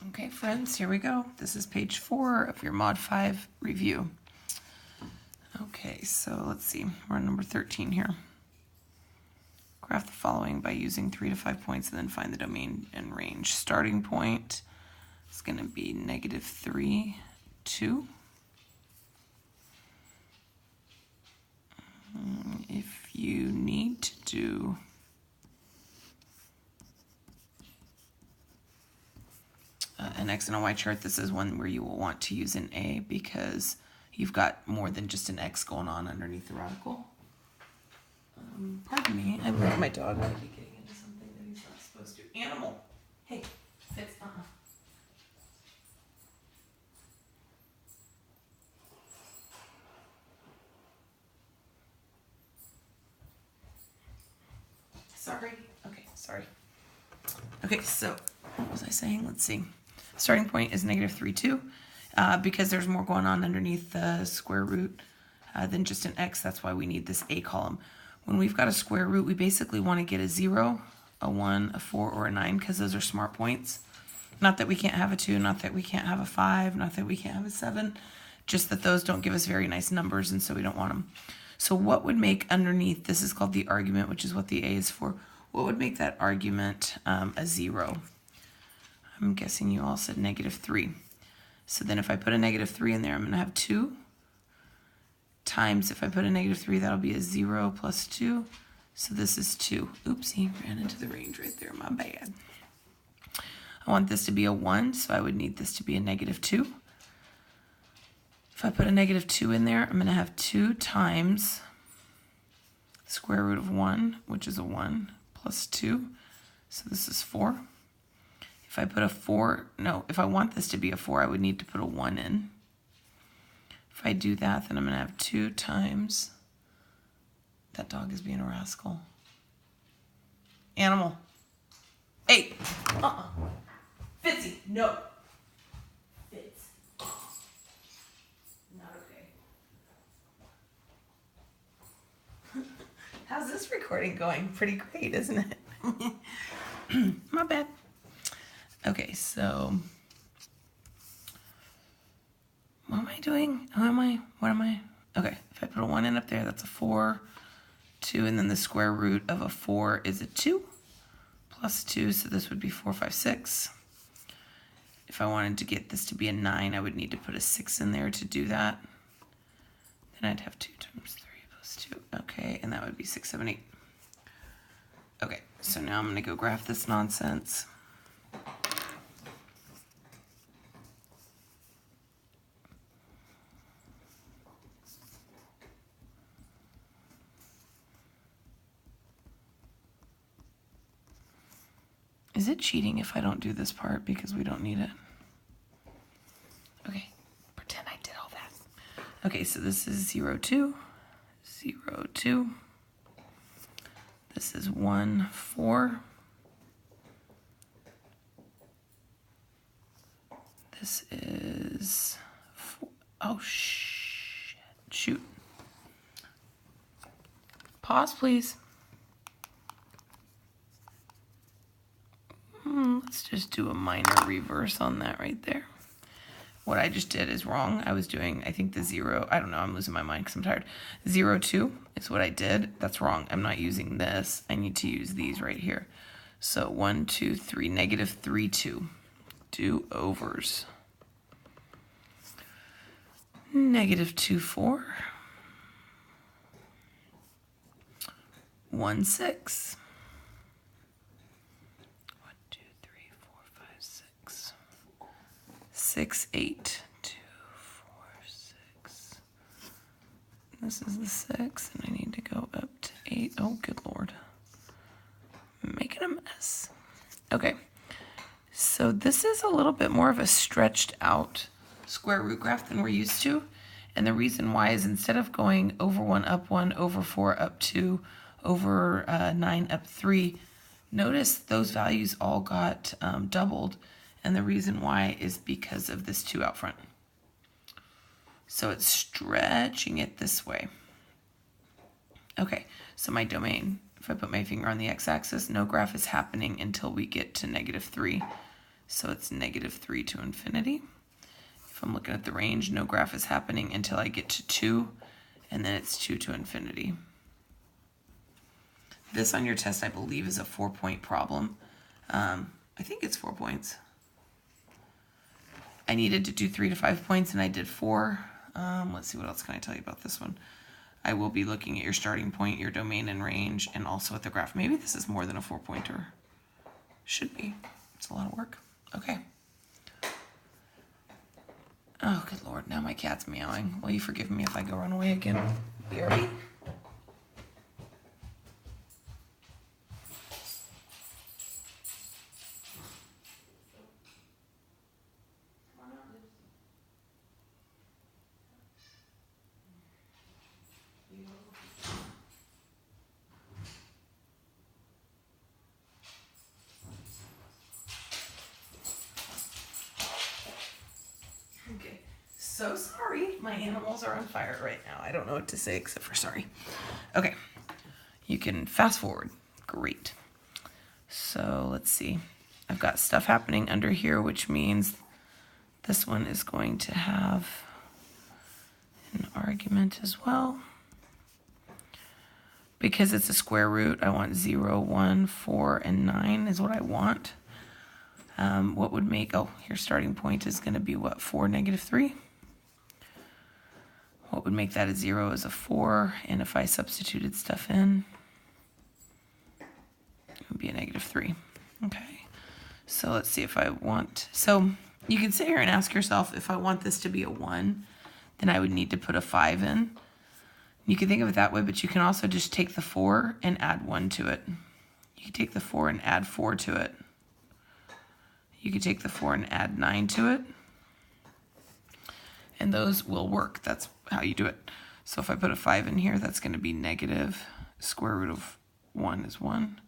Okay, friends, here we go. This is page 4 of your Mod 5 review. Okay, so let's see. We're on number 13 here. Graph the following by using 3 to 5 points and then find the domain and range. Starting point is going to be -3, 2. If you need to do an X and a Y chart, this is one where you will want to use an A because you've got more than just an X going on underneath the radical. Pardon me, I believe my dog might be getting into something that he's not supposed to. Animal! Hey, Fitz, Sorry. Okay, sorry. Okay, so what was I saying? Let's see. Starting point is -3, 2. Because there's more going on underneath the square root than just an X, that's why we need this A column. When we've got a square root, we basically want to get a 0, a 1, a 4, or a 9, because those are smart points. Not that we can't have a 2, not that we can't have a 5, not that we can't have a 7, just that those don't give us very nice numbers, and so we don't want them. So what would make underneath, this is called the argument, which is what the A is for, what would make that argument a 0? I'm guessing you all said -3. So then if I put a -3 in there, I'm going to have 2 times, if I put a -3, that'll be a 0 plus 2. So this is 2. Oopsie, ran into the range right there, my bad. I want this to be a 1, so I would need this to be a -2. If I put a -2 in there, I'm going to have 2 times square root of 1, which is a 1, plus 2. So this is 4. If I put a 4, no, if I want this to be a 4, I would need to put a 1 in. If I do that, then I'm going to have 2 times, that dog is being a rascal. Animal. Hey, Fitzy, no. Fitz. Not okay. How's this recording going? Pretty great, isn't it? My bad. Okay, so what am I doing? Who am I? What am I? Okay, if I put a 1 in up there, that's a 4, 2, and then the square root of a 4 is a 2, plus 2, so this would be 4, 5, 6. If I wanted to get this to be a 9, I would need to put a 6 in there to do that. Then I'd have 2 times 3 plus 2. Okay, and that would be 6, 7, 8. Okay, so now I'm going to go graph this nonsense. Is it cheating if I don't do this part because we don't need it? Okay, pretend I did all that. Okay, so this is 0, 2, 0, 2. This is 1, 4. This is 4. Oh, shoot. Pause, please. Let's just do a minor reverse on that right there. What I just did is wrong. I was doing, I think the 0, I don't know, I'm losing my mind because I'm tired. 0, 2 is what I did. That's wrong. I'm not using this. I need to use these right here. So 1, 2, 3, -3, 2. Do overs. -2, 4. 1, 6. 6, 8, 2, 4, 6. This is the 6, and I need to go up to 8. Oh, good Lord. I'm making a mess. Okay, so this is a little bit more of a stretched out square root graph than we're used to. And the reason why is instead of going over 1, up 1, over 4, up 2, over 9, up 3, notice those values all got doubled. And the reason why is because of this 2 out front. So it's stretching it this way. Okay, so my domain, if I put my finger on the x-axis, no graph is happening until we get to -3. So it's -3 to infinity. If I'm looking at the range, no graph is happening until I get to 2, and then it's 2 to infinity. This on your test, I believe, is a 4-point problem. I think it's 4 points. I needed to do 3 to 5 points, and I did 4. Let's see, what else can I tell you about this one? I will be looking at your starting point, your domain and range, and also at the graph. Maybe this is more than a 4-pointer. Should be. It's a lot of work. Okay. Oh, good Lord. Now my cat's meowing. Will you forgive me if I go run away again? Barry? Okay, so sorry. My animals are on fire right now. I don't know what to say except for sorry. Okay, you can fast forward. Great. So let's see. I've got stuff happening under here, which means this one is going to have an argument as well. Because it's a square root, I want 0, 1, 4, and 9 is what I want. What would make, your starting point is going to be what, 4, -3? What would make that a 0 is a 4, and if I substituted stuff in, it would be a -3. Okay, so let's see if I want, so you can sit here and ask yourself, if I want this to be a 1, then I would need to put a 5 in. You can think of it that way, but you can also just take the 4 and add 1 to it. You can take the 4 and add 4 to it. You could take the 4 and add 9 to it. And those will work. That's how you do it. So if I put a 5 in here, that's going to be negative. Square root of 1 is 1.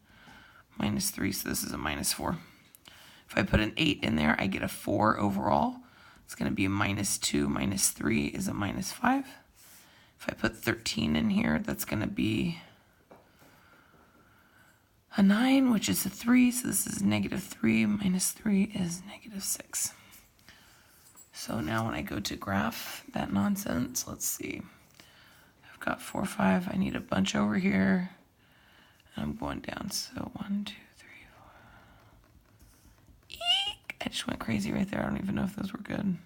-3, so this is a -4. If I put an 8 in there, I get a 4 overall. It's going to be a -2 minus 3 is a -5. If I put 13 in here, that's going to be a 9, which is a 3, so this is -3, -3 is -6. So now when I go to graph that nonsense, let's see. I've got 4, 5, I need a bunch over here. I'm going down, so 1, 2, 3, 4. Eek! I just went crazy right there. I don't even know if those were good.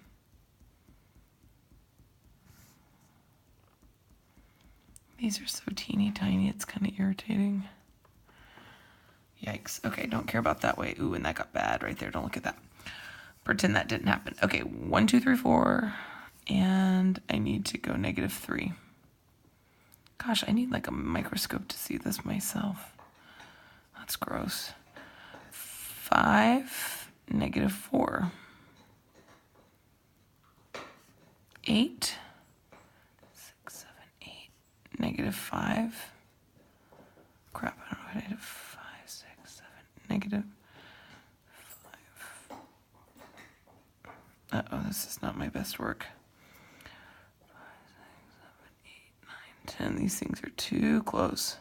These are so teeny tiny, it's kind of irritating. Yikes. Okay, don't care about that way. Ooh, and that got bad right there. Don't look at that. Pretend that didn't happen. Okay, 1, 2, 3, 4. And I need to go -3. Gosh, I need like a microscope to see this myself. That's gross. 5, -4. 8, 6, 7, 8, -5. Crap, I don't know what I did. 5, 6, 7, -5. Uh-oh, this is not my best work. 5, 6, 7, 8, 9, 10. These things are too close.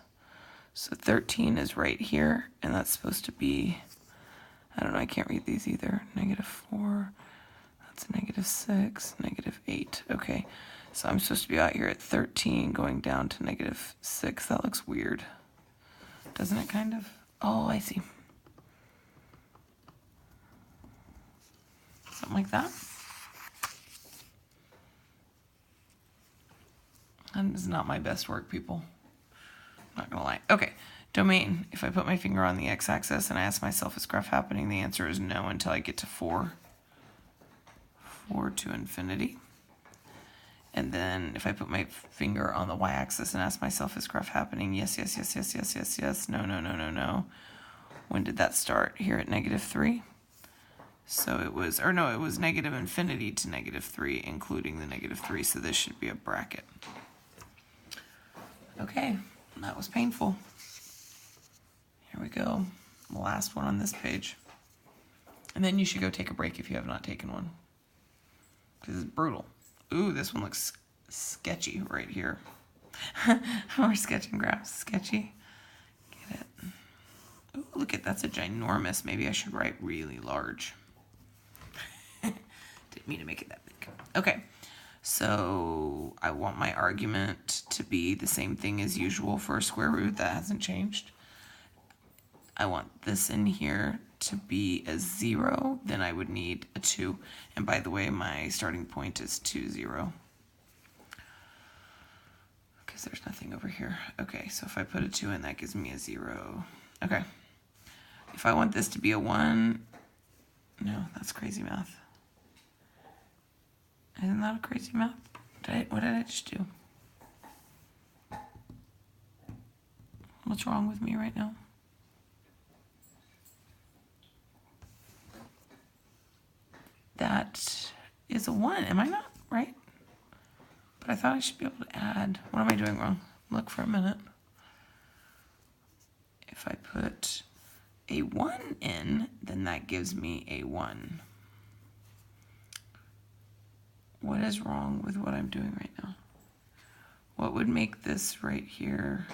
So 13 is right here, and that's supposed to be, I don't know, I can't read these either. -4, that's -6, -8. Okay, so I'm supposed to be out here at 13 going down to -6. That looks weird. Doesn't it kind of? Oh, I see. Something like that. That is not my best work, people. Not gonna lie. Okay, domain. If I put my finger on the x-axis and I ask myself, is graph happening? The answer is no until I get to 4. 4 to infinity. And then if I put my finger on the y-axis and ask myself, is graph happening? Yes, yes, yes, yes, yes, yes, yes. No, no, no, no, no. When did that start? Here at -3. So it was, or no, it was negative infinity to -3, including the -3. So this should be a bracket. Okay, that was painful. Here we go. The last one on this page. And then you should go take a break if you have not taken one. Because it's brutal. Ooh, this one looks sketchy right here. More sketching graphs. Sketchy. Get it. Ooh, look at that's a ginormous. Maybe I should write really large. Didn't mean to make it that big. Okay, so I want my argument to be the same thing as usual for a square root. That hasn't changed. I want this in here to be a 0, then I would need a 2. And by the way, my starting point is 2, 0. Because there's nothing over here. Okay, so if I put a 2 in, that gives me a 0. Okay. If I want this to be a 1, no, that's crazy math. Isn't that a crazy math? What did I just do? What's wrong with me right now? That is a 1, am I not? Right? But I thought I should be able to add. What am I doing wrong? Look for a minute. If I put a 1 in, then that gives me a 1. What is wrong with what I'm doing right now? What would make this right here?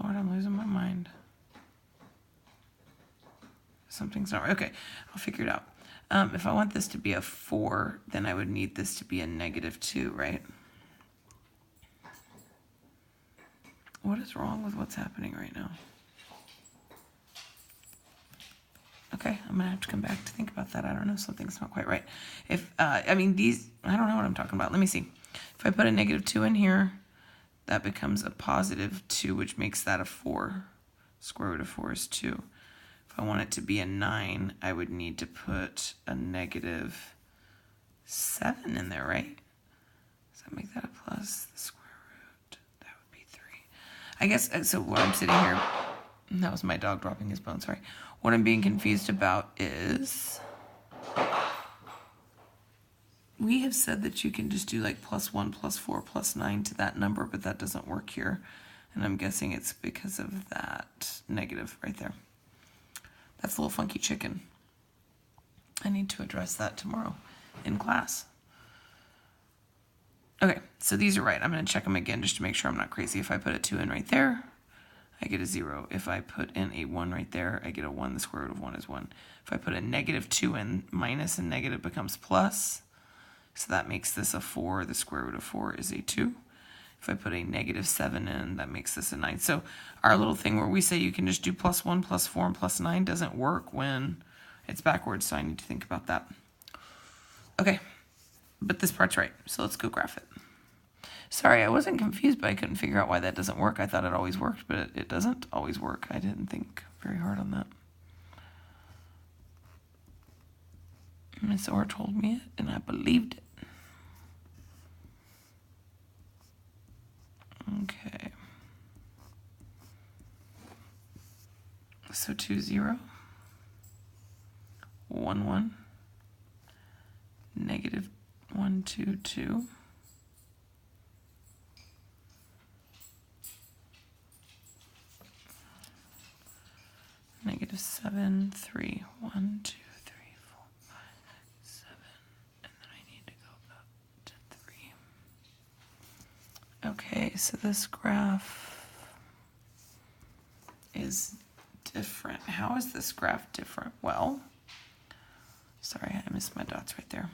Lord, I'm losing my mind. Something's not right. Okay, I'll figure it out. If I want this to be a 4, then I would need this to be a -2, right? What is wrong with what's happening right now? Okay, I'm gonna have to come back to think about that. I don't know, something's not quite right. If, I mean, these, I don't know what I'm talking about. Let me see. If I put a -2 in here, that becomes a +2, which makes that a 4. Square root of 4 is 2. If I want it to be a 9, I would need to put a -7 in there, right? Does that make that a plus? The square root, that would be 3. I guess, so what I'm sitting here, that was my dog dropping his bone, sorry. What I'm being confused about is, we have said that you can just do like +1, +4, +9 to that number, but that doesn't work here. And I'm guessing it's because of that negative right there. That's a little funky chicken. I need to address that tomorrow in class. Okay, so these are right. I'm going to check them again just to make sure I'm not crazy. If I put a 2 in right there, I get a 0. If I put in a 1 right there, I get a 1. The square root of 1 is 1. If I put a -2 in, minus and negative becomes plus. So that makes this a 4. The square root of 4 is a 2. If I put a -7 in, that makes this a 9. So our little thing where we say you can just do +1, +4, and +9 doesn't work when it's backwards, so I need to think about that. Okay, but this part's right, so let's go graph it. Sorry, I wasn't confused, but I couldn't figure out why that doesn't work. I thought it always worked, but it doesn't always work. I didn't think very hard on that. Miss Orr told me it, and I believed it. Okay. So 2, 0, 1, 1, -1, 2, 2. -7, 3, 1, 2, 3, 4, 5, 6, 7, and then I need to go up to 3. Okay, so this graph is different. How is this graph different? Well, sorry, I missed my dots right there.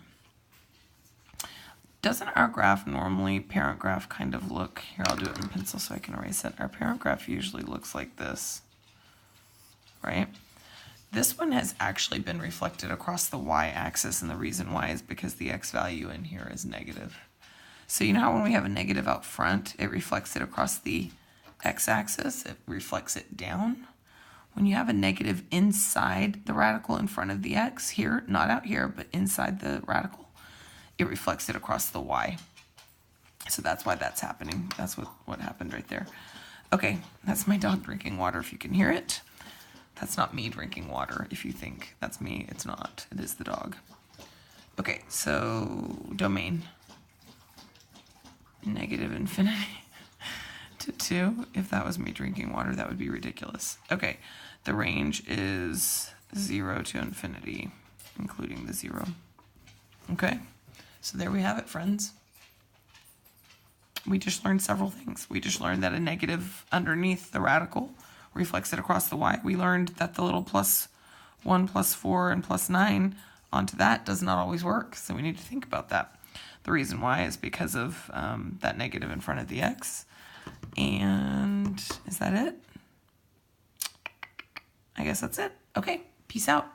Doesn't our graph normally, parent graph, kind of look, here I'll do it in pencil so I can erase it. Our parent graph usually looks like this, right? This one has actually been reflected across the y-axis, and the reason why is because the x value in here is negative. So you know how when we have a negative out front, it reflects it across the x-axis, it reflects it down? When you have a negative inside the radical in front of the x, here, not out here, but inside the radical, it reflects it across the y. So that's why that's happening. That's what happened right there. Okay, that's my dog drinking water if you can hear it. That's not me drinking water. If you think that's me, it's not. It is the dog. Okay, so domain. -infinity to 2. If that was me drinking water, that would be ridiculous. Okay, the range is 0 to infinity, including the 0. Okay, so there we have it, friends. We just learned several things. We just learned that a negative underneath the radical reflects it across the y. We learned that the little +1, +4, and +9 onto that does not always work, so we need to think about that. The reason why is because of that negative in front of the x. And is that it? I guess that's it. Okay, peace out.